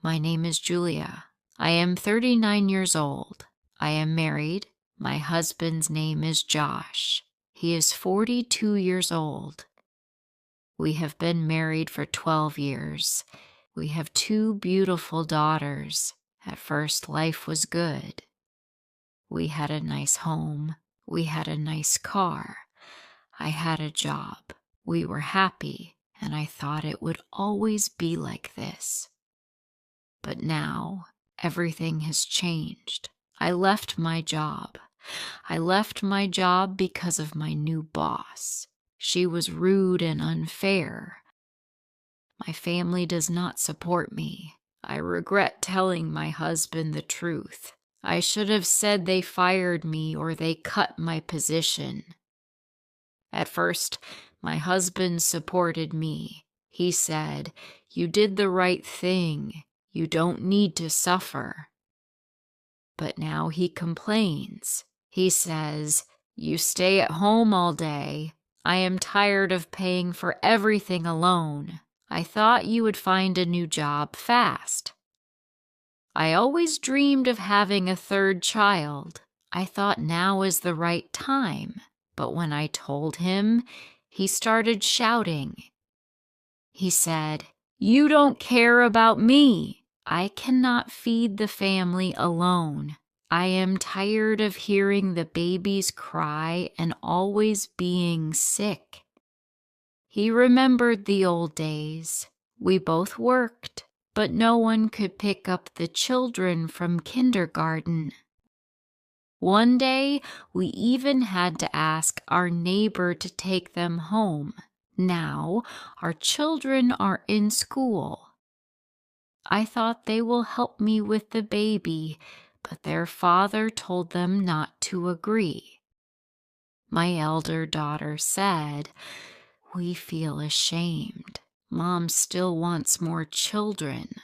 My name is Julia. I am 39 years old. I am married. My husband's name is Josh. He is 42 years old. We have been married for 12 years. We have two beautiful daughters. At first, life was good. We had a nice home. We had a nice car. I had a job. We were happy, and I thought it would always be like this. But now, everything has changed. I left my job. I left my job because of my new boss. She was rude and unfair. My family does not support me. I regret telling my husband the truth. I should have said they fired me or they cut my position. At first, my husband supported me. He said, "You did the right thing. You don't need to suffer." But now he complains. He says, "You stay at home all day. I am tired of paying for everything alone. I thought you would find a new job fast." I always dreamed of having a third child. I thought now is the right time. But when I told him, he started shouting. He said, "You don't care about me. I cannot feed the family alone. I am tired of hearing the babies cry and always being sick." He remembered the old days. We both worked, but no one could pick up the children from kindergarten. One day, we even had to ask our neighbor to take them home. Now, our children are in school. I thought they will help me with the baby, but their father told them not to agree. My elder daughter said, "We feel ashamed. Mom still wants more children."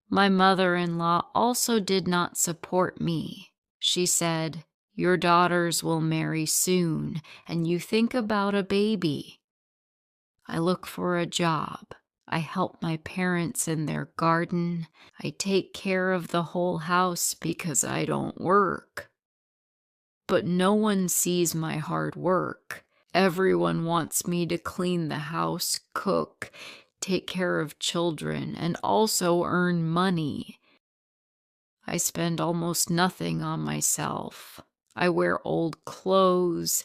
My mother-in-law also did not support me. She said, "Your daughters will marry soon, and you think about a baby." I look for a job. I help my parents in their garden. I take care of the whole house because I don't work. But no one sees my hard work. Everyone wants me to clean the house, cook, take care of children, and also earn money. I spend almost nothing on myself. I wear old clothes.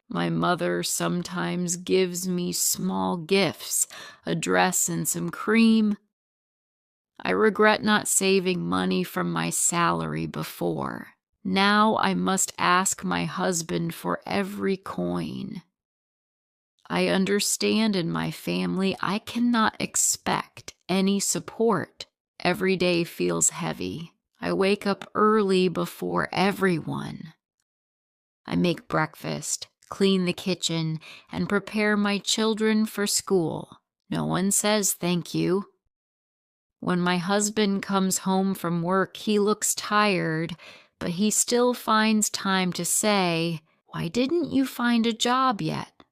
My mother sometimes gives me small gifts, a dress and some cream. I regret not saving money from my salary before. Now I must ask my husband for every coin. I understand in my family I cannot expect any support. Every day feels heavy. I wake up early before everyone. I make breakfast, clean the kitchen, and prepare my children for school. No one says thank you. When my husband comes home from work, he looks tired, but he still finds time to say, "Why didn't you find a job yet?"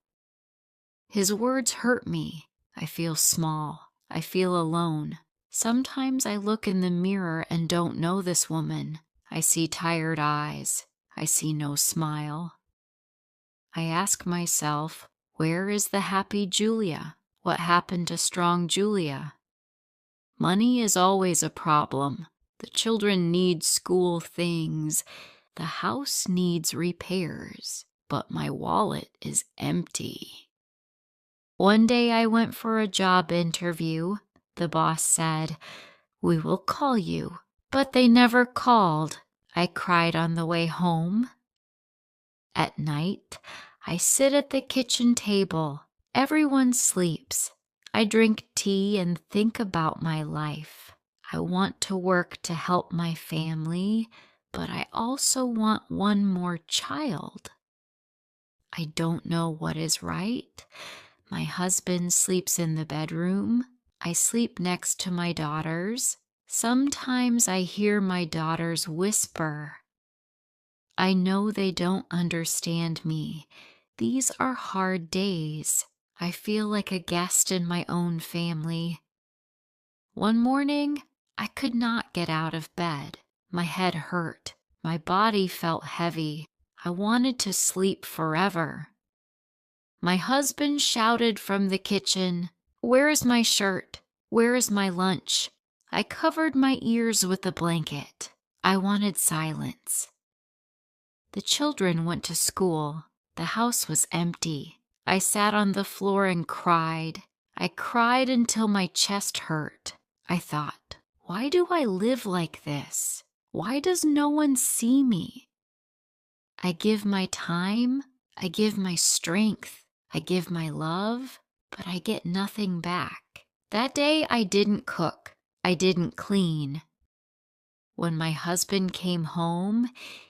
His words hurt me. I feel small. I feel alone. Sometimes I look in the mirror and don't know this woman. I see tired eyes. I see no smile. I ask myself, where is the happy Julia? What happened to strong Julia? Money is always a problem. The children need school things. The house needs repairs. But my wallet is empty. One day I went for a job interview. The boss said, "We will call you," but they never called. I cried on the way home. At night, I sit at the kitchen table. Everyone sleeps. I drink tea and think about my life. I want to work to help my family, but I also want one more child. I don't know what is right. My husband sleeps in the bedroom. I sleep next to my daughters. Sometimes I hear my daughters whisper. I know they don't understand me. These are hard days. I feel like a guest in my own family. One morning, I could not get out of bed. My head hurt. My body felt heavy. I wanted to sleep forever. My husband shouted from the kitchen, "Where is my shirt? Where is my lunch?" I covered my ears with a blanket. I wanted silence. The children went to school. The house was empty. I sat on the floor and cried. I cried until my chest hurt. I thought, why do I live like this? Why does no one see me? I give my time, I give my strength, I give my love, but I get nothing back. That day I didn't cook, I didn't clean. When my husband came home,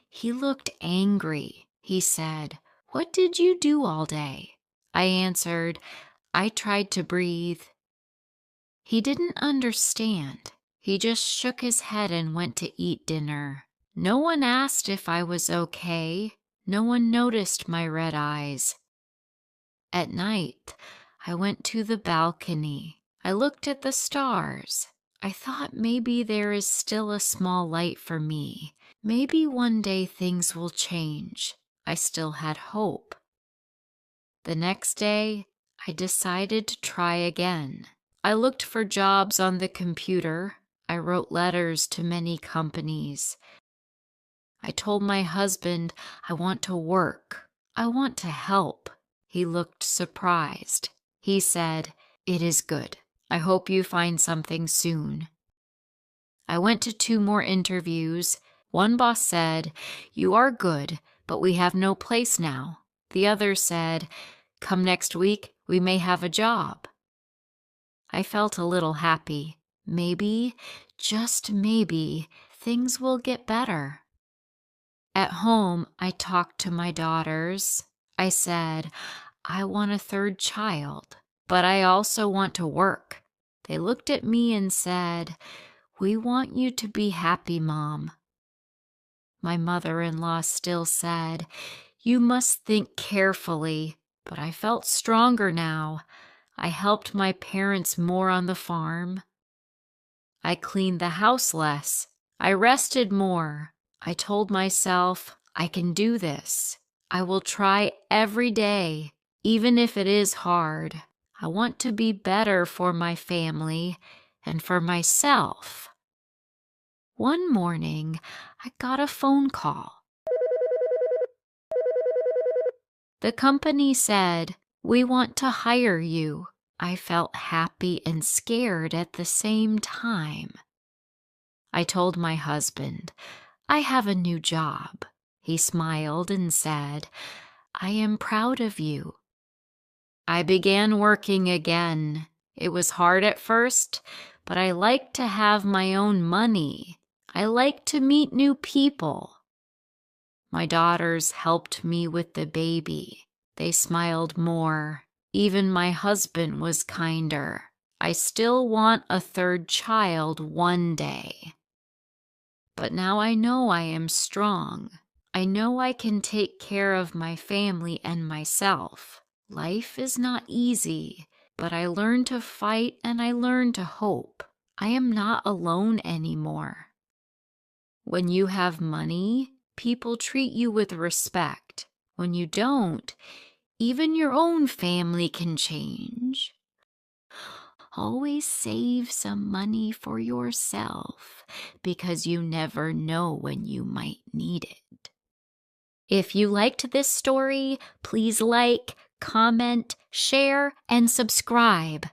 he looked angry. He said, "What did you do all day?" I answered, "I tried to breathe." He didn't understand. He just shook his head and went to eat dinner. No one asked if I was okay. No one noticed my red eyes. At night, I went to the balcony. I looked at the stars. I thought maybe there is still a small light for me. Maybe one day things will change. I still had hope. The next day, I decided to try again. I looked for jobs on the computer. I wrote letters to many companies. I told my husband, I want to work. I want to help. He looked surprised. He said, "It is good. I hope you find something soon." I went to 2 more interviews. One boss said, "You are good, but we have no place now." The other said, "Come next week, we may have a job." I felt a little happy. Maybe, just maybe, things will get better. At home, I talked to my daughters. I said, I want a 3rd child, but I also want to work. They looked at me and said, "We want you to be happy, Mom." My mother-in-law still said, "You must think carefully," but I felt stronger now. I helped my parents more on the farm. I cleaned the house less. I rested more. I told myself, I can do this. I will try every day, even if it is hard. I want to be better for my family and for myself. One morning, I got a phone call. The company said, "We want to hire you." I felt happy and scared at the same time. I told my husband, "I have a new job." He smiled and said, "I am proud of you." I began working again. It was hard at first, but I liked to have my own money. I liked to meet new people. My daughters helped me with the baby. They smiled more. Even my husband was kinder. I still want a 3rd child one day. But now I know I am strong. I know I can take care of my family and myself. Life is not easy, but I learned to fight and I learned to hope. I am not alone anymore. When you have money, people treat you with respect. When you don't, even your own family can change. Always save some money for yourself because you never know when you might need it. If you liked this story, please like, comment, share, and subscribe.